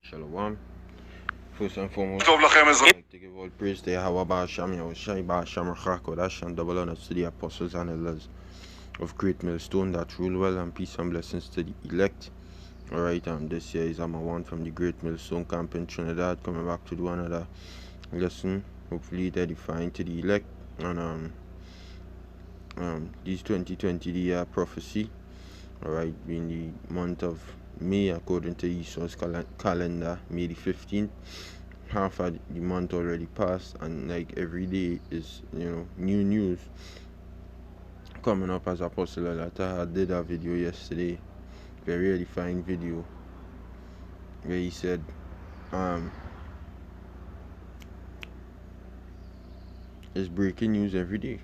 Shalom. First and foremost, I'd like to give all praise to Yahweh Ba'asham, Yahushai Ba'asham Rachak, and double honors to the apostles and elders of Great Millstone that rule well, and peace and blessings to the elect. Alright, this year is Amma One from the Great Millstone camp in Trinidad, coming back to do another lesson, hopefully edifying to the elect. And this 2020 the year prophecy, alright, being the month of May according to Esau's calendar, May the 15th. Half of the month already passed, and like every day is new news coming up. As Apostle Alata did a video yesterday, very edifying video, where he said it's breaking news every day.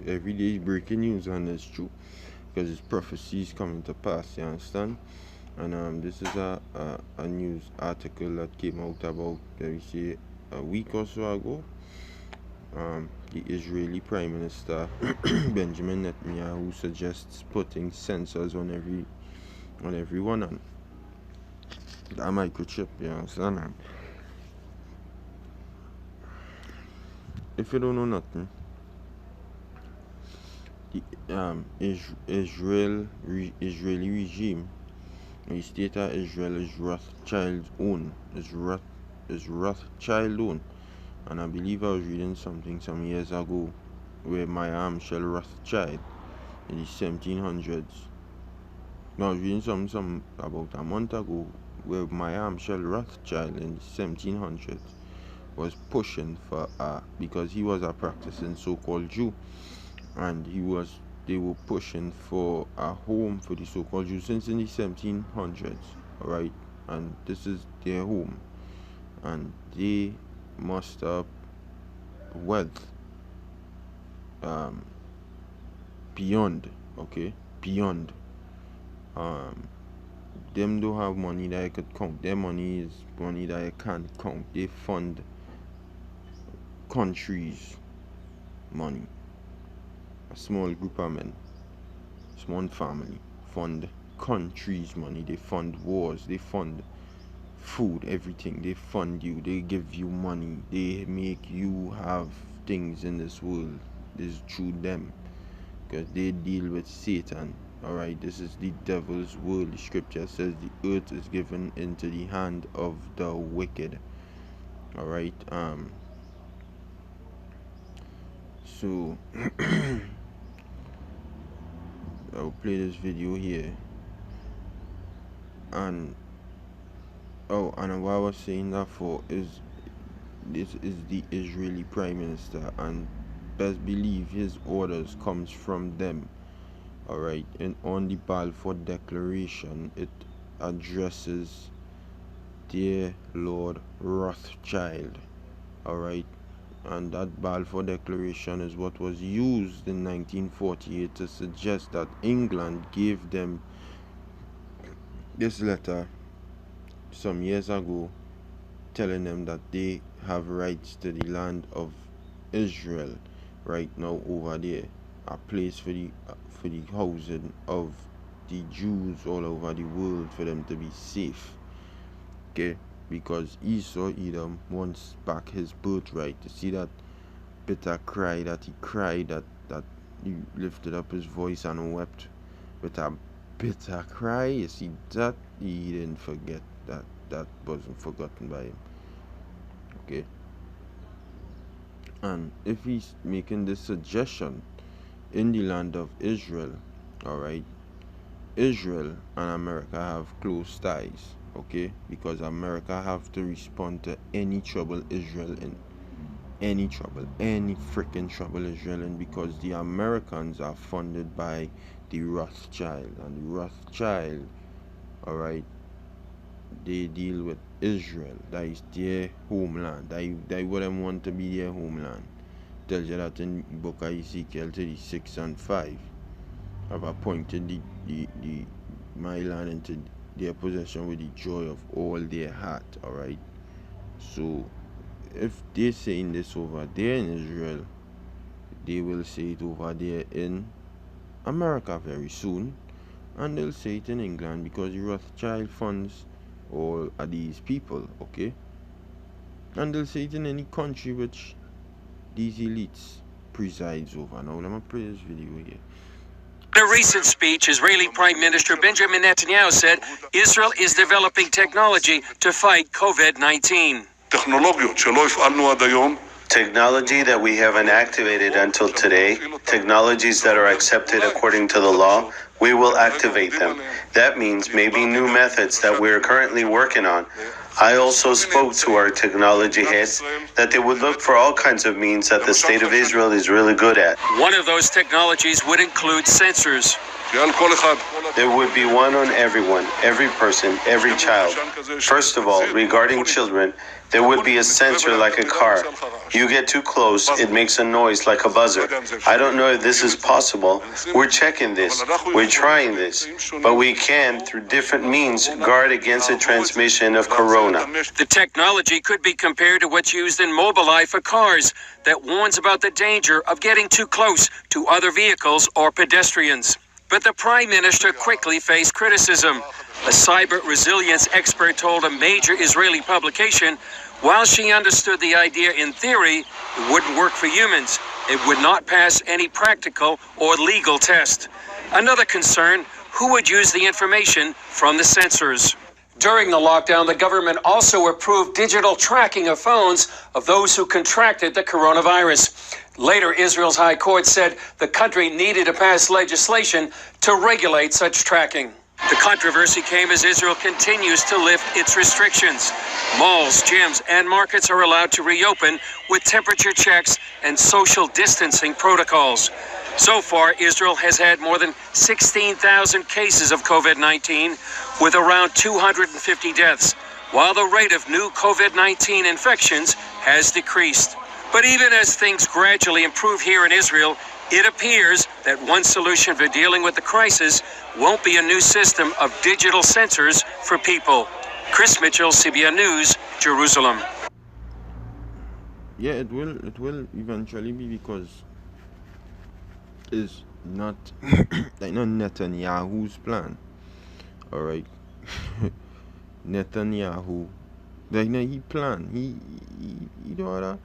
Every day is breaking news, and it's true because it's prophecies coming to pass, you understand? And this is a news article that came out about, let me say, a week or so ago. The Israeli Prime Minister Benjamin Netanyahu suggests putting sensors on everyone and that microchip, you understand? And if you don't know nothing, the Israeli regime, the state of Israel is Rothschild's own, is Rothschild own. And I believe I was reading something some years ago where Michel Rothschild in the 1700s. No, I was reading something about a month ago where Michel Rothschild in the 1700s was pushing for because he was a practicing so-called Jew, and they were pushing for a home for the so-called Jews since in the 1700s, alright, and this is their home, and they must have wealth beyond them don't have money that I could count. Their money is money that I can't count. They fund countries money. A small group of men, small family, fund countries money. They fund wars, they fund food, everything. They fund you, they give you money, they make you have things in this world. This is through them, because they deal with Satan. Alright, this is the devil's world. The scripture says the earth is given into the hand of the wicked. Alright, so I'll play this video here. And what I was saying that for is, this is the Israeli Prime Minister, and best believe his orders comes from them. Alright, and on the Balfour Declaration, it addresses dear Lord Rothschild. Alright, and that Balfour Declaration is what was used in 1948 to suggest that England gave them this letter some years ago, telling them that they have rights to the land of Israel right now over there, a place for the housing of the Jews all over the world, for them to be safe. Okay, because Esau Edom wants back his birthright. To see that bitter cry that he cried, that he lifted up his voice and wept with a bitter cry. You see that he didn't forget that. That wasn't forgotten by him. Okay, and if he's making this suggestion in the land of Israel, alright, Israel and America have close ties, okay, because America have to respond to any trouble Israel in, any freaking trouble Israel in, because the Americans are funded by the Rothschild, and the Rothschild, alright, they deal with Israel. That is their homeland. That what them want to be their homeland. Tells you that in the book of Ezekiel 36 and 5. Have appointed my land into their possession with the joy of all their heart. Alright. So if they're saying this over there in Israel, they will say it over there in America very soon. And they'll say it in England, because the Rothschild funds all of these people, okay? And they'll say it in any country which these elites presides over. Now let me play this video here. In a recent speech, Israeli Prime Minister Benjamin Netanyahu said Israel is developing technology to fight COVID-19. Technology that we haven't activated until today, technologies that are accepted according to the law, we will activate them. That means maybe new methods that we're currently working on. I also spoke to our technology heads that they would look for all kinds of means that the state of Israel is really good at. One of those technologies would include sensors. There would be one on everyone, every person, every child. First of all, regarding children, there would be a sensor like a car. You get too close, it makes a noise like a buzzer. I don't know if this is possible. We're checking this. We're trying this. But we can, through different means, guard against the transmission of corona. The technology could be compared to what's used in Mobileye for cars that warns about the danger of getting too close to other vehicles or pedestrians. But the Prime Minister quickly faced criticism. A cyber resilience expert told a major Israeli publication, while she understood the idea in theory, it wouldn't work for humans. It would not pass any practical or legal test. Another concern, who would use the information from the sensors? During the lockdown, the government also approved digital tracking of phones of those who contracted the coronavirus. Later, Israel's High Court said the country needed to pass legislation to regulate such tracking. The controversy came as Israel continues to lift its restrictions. Malls, gyms, and markets are allowed to reopen with temperature checks and social distancing protocols. So far, Israel has had more than 16,000 cases of COVID-19, with around 250 deaths, while the rate of new COVID-19 infections has decreased. But even as things gradually improve here in Israel, it appears that one solution for dealing with the crisis won't be a new system of digital sensors for people. Chris Mitchell, CBN News, Jerusalem. Yeah, it will eventually be, because it's not like not Netanyahu's plan. All right. Netanyahu, like, no, he planned. He don't know.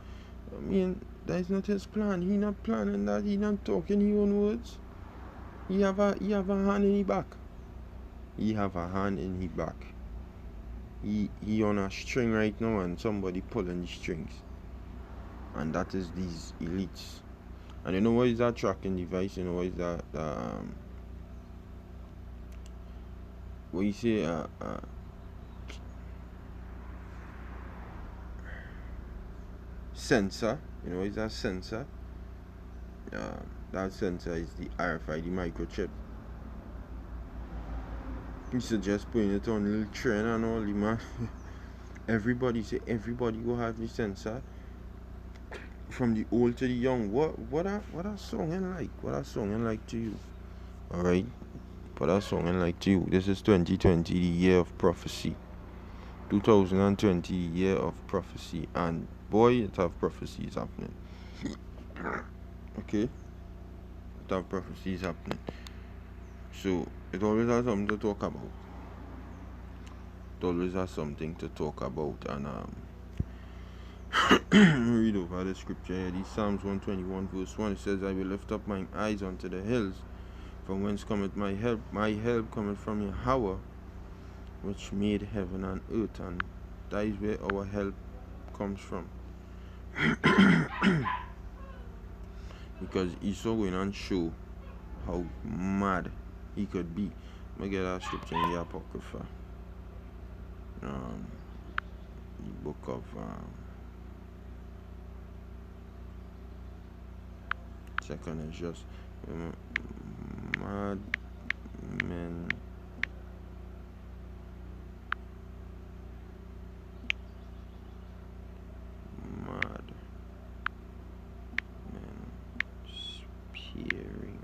I mean, that is not his plan. He not planning that. He not talking his own words. He have a hand in his back. He have a hand in his back. He on a string right now, and somebody pulling the strings. And that is these elites. And you know what is that tracking device? You know what is that? What you say? Sensor. You know what is that sensor? That sensor is the RFID microchip. You suggest putting it on a little train and all, man. Everybody go have the sensor. From the old to the young. What a songing like? What a songing like to you? Alright? What a songing like to you? This is 2020, the year of prophecy. 2020, year of prophecy. And boy, it have prophecies happening. Okay? It have prophecies happening. So, it always has something to talk about. It always has something to talk about. And read over the scripture here. This Psalms 121 verse 1. It says, I will lift up mine eyes unto the hills, from whence cometh my help. My help cometh from Yahweh, which made heaven and earth. And that is where our help comes from. Because Esau going and show how mad he could be. Let me get that scripture in the Apocrypha. The book of second is just mad men spearing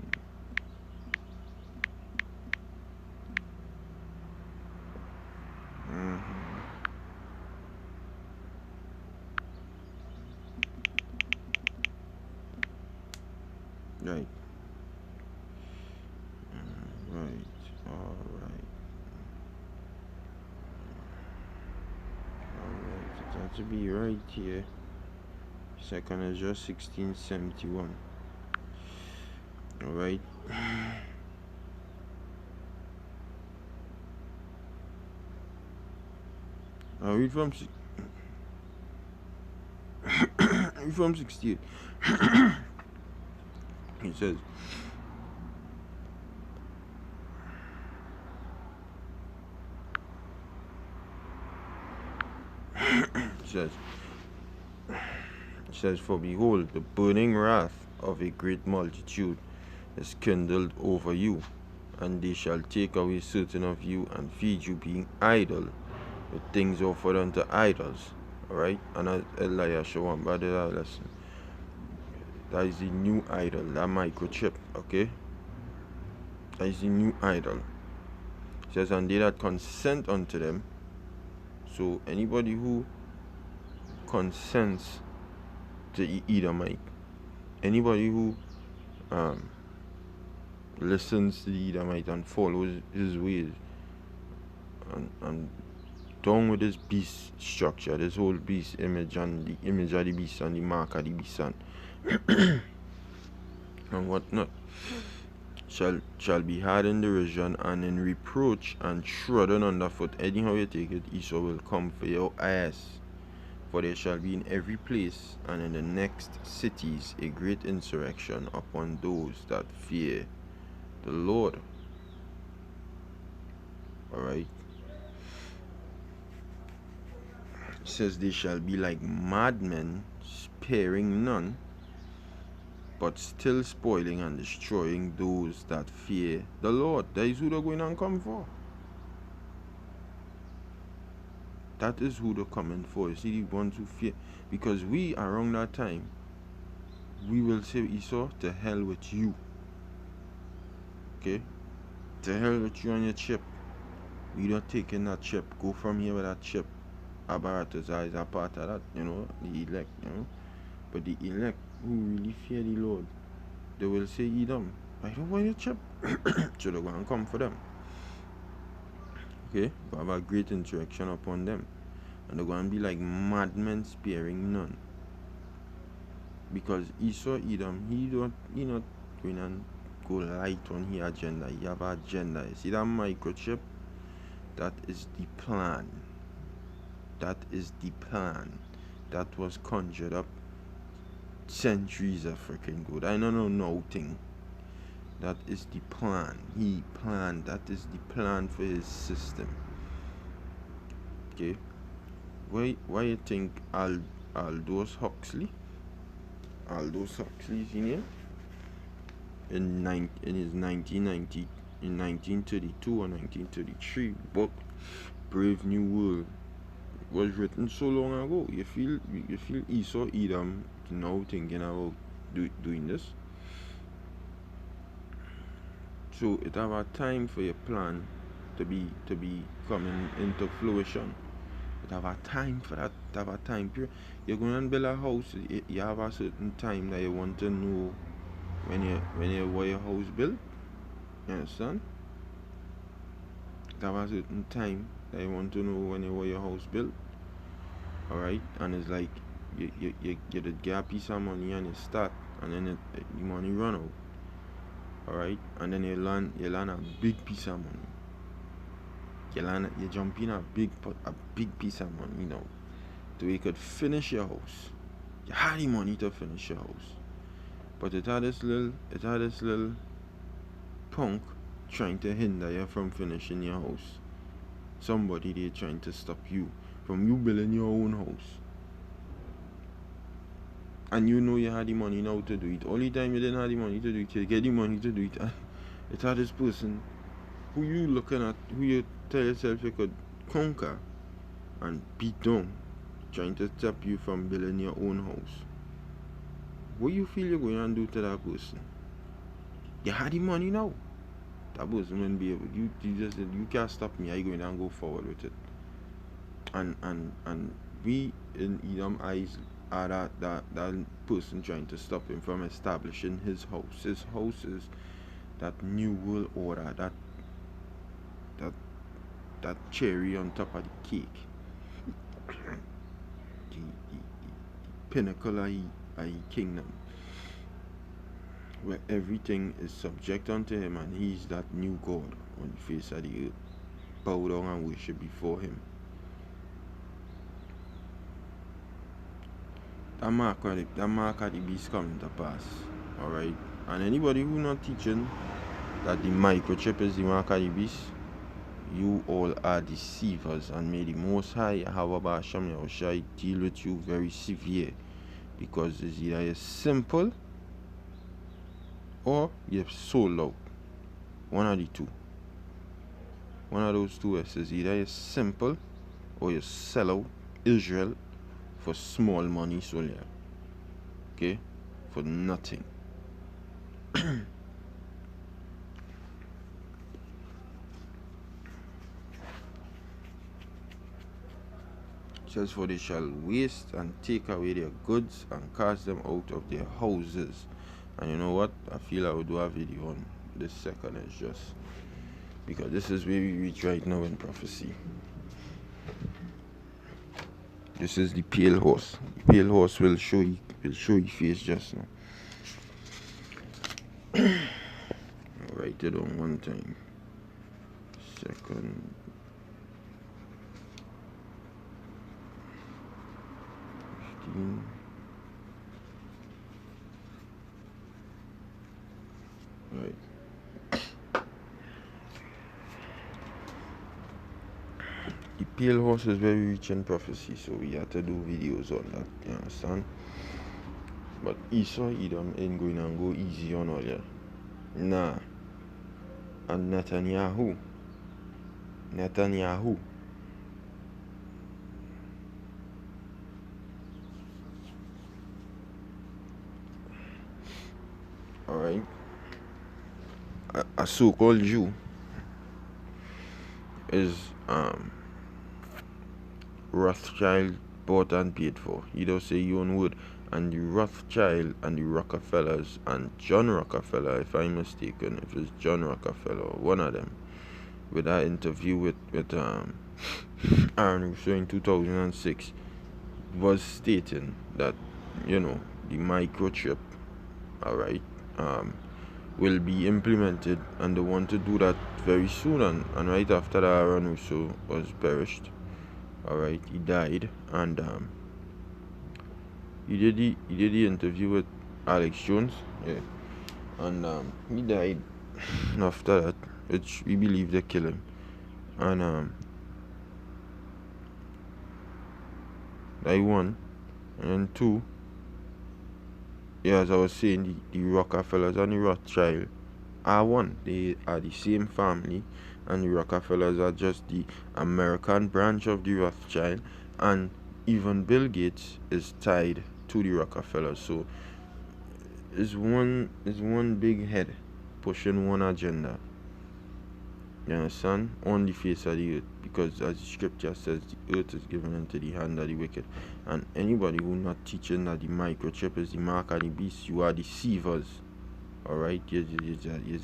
right. Alright. That to be right here. Second is just 1671. Alright. I'll read from read from 68. It says, it says, for behold, the burning wrath of a great multitude is kindled over you, and they shall take away certain of you and feed you, being idle with things offered unto idols. Alright, and as Eliashua one by the lesson, that is the new idol, that microchip. Okay, that is the new idol. It says, and they that consent unto them. So anybody who consents to Edomite, anybody who listens to the Edomite and follows his ways, and down with this beast structure, this whole beast image, and the image of the beast and the mark of the beast and whatnot, shall be hard in derision and in reproach and trodden underfoot. Anyhow you take it, Esau will come for your ass. For there shall be in every place and in the next cities a great insurrection upon those that fear the Lord. Alright. It says they shall be like madmen, sparing none, but still spoiling and destroying those that fear the Lord. That is who they're going to come for. That is who they're coming for. You see, the ones who fear. Because we, around that time, we will say, Esau, to hell with you. Okay? To hell with you and your chip. We not taking that chip. Go from here with that chip. Apparatus is a part of that, the elect, But the elect who really fear the Lord, they will say, Edom, I don't want your chip. So they're going to come for them. Okay? We have a great interaction upon them. And they're going to be like madmen, sparing none. Because Esau, Edom, he not going to go light on his agenda. He have an agenda. You see that microchip? That is the plan. That is the plan. That was conjured up centuries of freaking good. I don't know nothing. That is the plan. He planned. That is the plan for his system. Okay. Why you think Aldous Huxley is in here? In his 1932 or 1933 book, Brave New World, was written so long ago. You feel Esau, Edom now thinking about doing this. So it have a time for your plan to be coming into fruition. It have a time for that. It have a time period. You're going to build a house. You have a certain time that you want to know when you want your house built. You understand? It have a certain time that you want to know when you want your house built. Alright? And it's like you get a piece of money and you start, and then the money run out. Alright? And then you land a big piece of money. You jump in a big piece of money, so you could finish your house. You had the money to finish your house, but it had this little punk trying to hinder you from finishing your house. Somebody there trying to stop you from you building your own house. And you had the money now to do it. Only time you didn't have the money to do it, you get the money to do it. And it had this person who you looking at, who you tell yourself you could conquer and beat down, trying to stop you from building your own house. What you feel you're going to do to that person? You had the money now. That person won't be able. You just said, you can't stop me. I'm going to go forward with it. And we in Edom eyes are that person trying to stop him from establishing his house. His house is that new world order, that cherry on top of the cake. pinnacle of his kingdom, where everything is subject unto him, and he's that new God on the face of the earth. Bow down and worship before him. That mark of the beast coming to pass. Alright? And anybody who not teaching that the microchip is the mark of the beast, you all are deceivers, and may the Most High Yahweh Hashem Yahushai deal with you very severe, because it's either you're simple or you're sold out. One of the two. One of those two is either you're simple or you sell out Israel for small money solely. Okay? For nothing. It says, for they shall waste and take away their goods and cast them out of their houses. And you know what? I feel I would do a video on this second. It's just because this is where we reach right now in prophecy. This is the pale horse. The pale horse will show you face just now. I'll write it on one time. Second. Right. The pale horse is very rich in prophecy, so we have to do videos on that, you understand? But Esau Edom ain't going to go easy on all ya. Nah. And Netanyahu. Alright. A so-called Jew is Rothschild bought and paid for. He don't say your own word. And the Rothschild and the Rockefellers and John Rockefeller, if I'm mistaken, if it's John Rockefeller, one of them, with that interview with Aaron Russo in 2006, was stating that, you know, the microchip, alright, will be implemented, and they want to do that very soon. And right after that, Aaron Russo was perished. Alright, he died, and he did the interview with Alex Jones, yeah, and he died after that, which we believe they killed him. And that one, and two, yeah, as I was saying, the Rockefellers and the Rothschild are one. They are the same family, and the Rockefellers are just the American branch of the Rothschild, and even Bill Gates is tied to the Rockefellers. So it's one big head pushing one agenda. You understand? On the face of the earth, because as the scripture says, the earth is given into the hand of the wicked. And anybody who not teaching that the microchip is the mark of the beast, you are deceivers. Alright, you're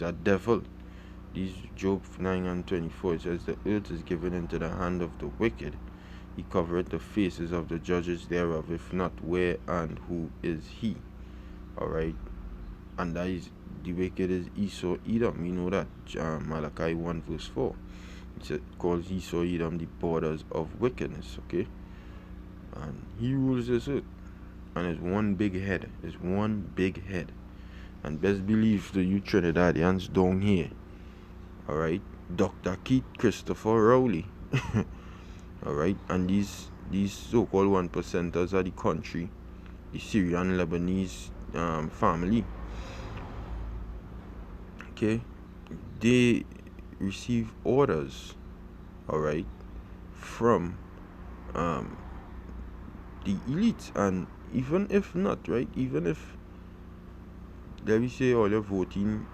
a devil. These Job 9:24, it says, the earth is given into the hand of the wicked. He covereth the faces of the judges thereof. If not, where and who is he? Alright, and that is, the wicked is Esau Edom. We know that. Malachi 1:4. It calls Esau Edom the borders of wickedness. Okay, and he rules this earth, and it's one big head. It's one big head. And best believe the you Trinidadians down here. Alright, Dr. Keith Christopher Rowley. Alright, and these so-called 1%ers of the country, the Syrian Lebanese family, okay, they receive orders, alright, from the elites. And even if not, right, even if, let me say, all you're voting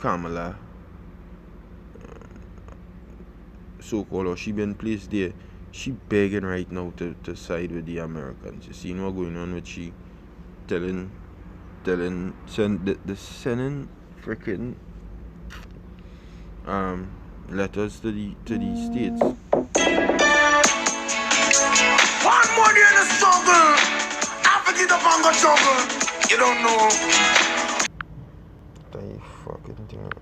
Kamala, so-called, or she been placed there, she begging right now to side with the Americans. You see what's going on with she sending freaking letters to the states. One money in the struggle. go jungle. You don't know. They fucking thing.